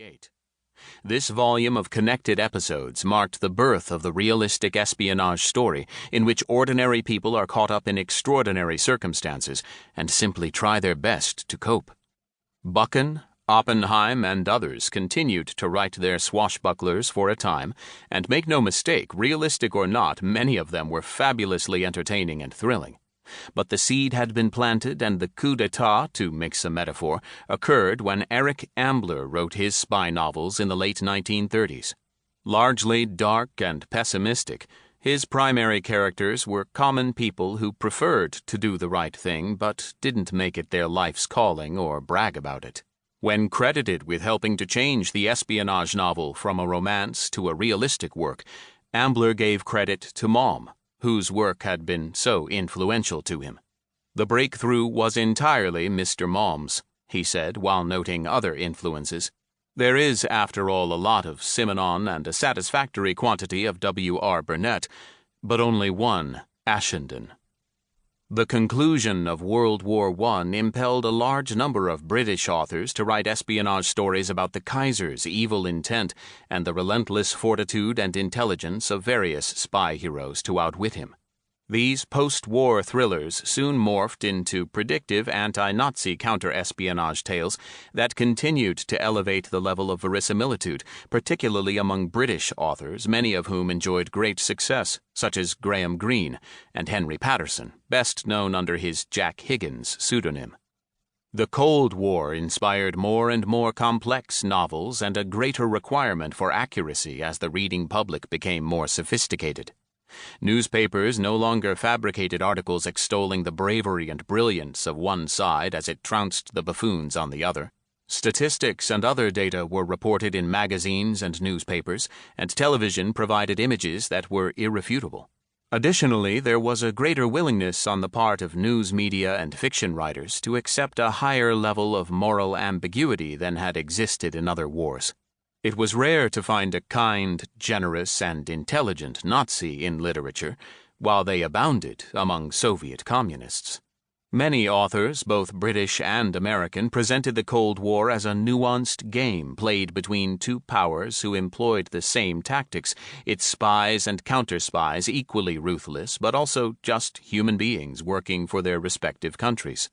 1948. This volume of connected episodes marked the birth of the realistic espionage story in which ordinary people are caught up in extraordinary circumstances and simply try their best to cope. Buchan, Oppenheim, and others continued to write their swashbucklers for a time, and make no mistake, realistic or not, many of them were fabulously entertaining and thrilling. But the seed had been planted, and the coup d'etat, to mix a metaphor, occurred when Eric Ambler wrote his spy novels in the late 1930s. Largely dark and pessimistic, his primary characters were common people who preferred to do the right thing but didn't make it their life's calling or brag about it. When credited with helping to change the espionage novel from a romance to a realistic work, Ambler gave credit to Malm, whose work had been so influential to him. "The breakthrough was entirely Mr. Malm's," he said, while noting other influences. "There is, after all, a lot of Simenon and a satisfactory quantity of W.R. Burnett, but only one Ashendon." The conclusion of World War I impelled a large number of British authors to write espionage stories about the Kaiser's evil intent and the relentless fortitude and intelligence of various spy heroes to outwit him. These post-war thrillers soon morphed into predictive anti-Nazi counter-espionage tales that continued to elevate the level of verisimilitude, particularly among British authors, many of whom enjoyed great success, such as Graham Greene and Henry Patterson, best known under his Jack Higgins pseudonym. The Cold War inspired more and more complex novels and a greater requirement for accuracy as the reading public became more sophisticated. Newspapers no longer fabricated articles extolling the bravery and brilliance of one side as it trounced the buffoons on the other. Statistics and other data were reported in magazines and newspapers, and television provided images that were irrefutable. Additionally, there was a greater willingness on the part of news media and fiction writers to accept a higher level of moral ambiguity than had existed in other wars. It was rare to find a kind, generous, and intelligent Nazi in literature, while they abounded among Soviet communists. Many authors, both British and American, presented the Cold War as a nuanced game played between two powers who employed the same tactics, its spies and counter-spies equally ruthless, but also just human beings working for their respective countries.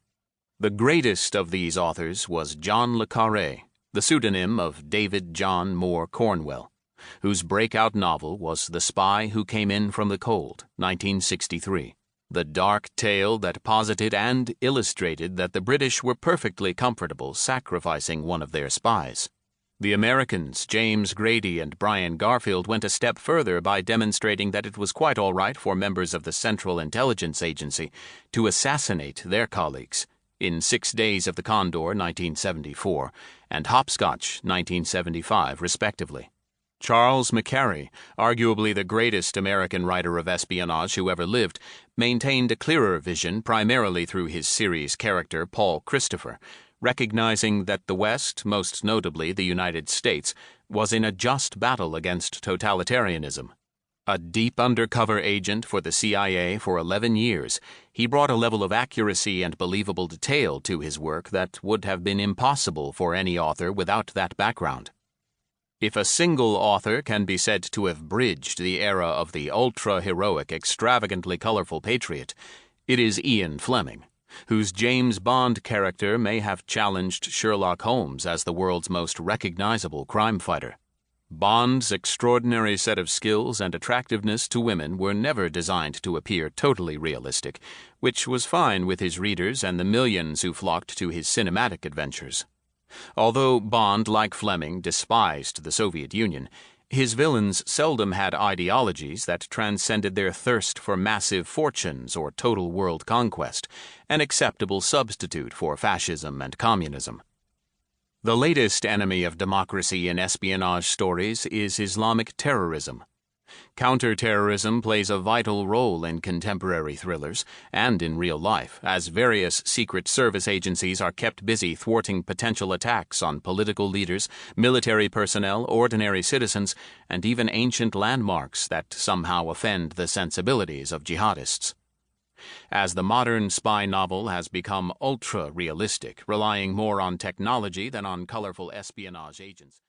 The greatest of these authors was John le Carré, the pseudonym of David John Moore Cornwell, whose breakout novel was The Spy Who Came In From the Cold, 1963, the dark tale that posited and illustrated that the British were perfectly comfortable sacrificing one of their spies. The Americans, James Grady and Brian Garfield, went a step further by demonstrating that it was quite all right for members of the Central Intelligence Agency to assassinate their colleagues in 6 Days of the Condor, 1974, and Hopscotch, 1975, respectively. Charles McCarry, arguably the greatest American writer of espionage who ever lived, maintained a clearer vision primarily through his series character Paul Christopher, recognizing that the West, most notably the United States, was in a just battle against totalitarianism. A deep undercover agent for the CIA for 11 years, he brought a level of accuracy and believable detail to his work that would have been impossible for any author without that background. If a single author can be said to have bridged the era of the ultra-heroic, extravagantly colorful patriot, it is Ian Fleming, whose James Bond character may have challenged Sherlock Holmes as the world's most recognizable crime fighter. Bond's extraordinary set of skills and attractiveness to women were never designed to appear totally realistic, which was fine with his readers and the millions who flocked to his cinematic adventures. Although Bond, like Fleming, despised the Soviet Union, his villains seldom had ideologies that transcended their thirst for massive fortunes or total world conquest, an acceptable substitute for fascism and communism. The latest enemy of democracy in espionage stories is Islamic terrorism. Counterterrorism plays a vital role in contemporary thrillers and in real life, as various Secret Service agencies are kept busy thwarting potential attacks on political leaders, military personnel, ordinary citizens, and even ancient landmarks that somehow offend the sensibilities of jihadists. As the modern spy novel has become ultra-realistic, relying more on technology than on colorful espionage agents,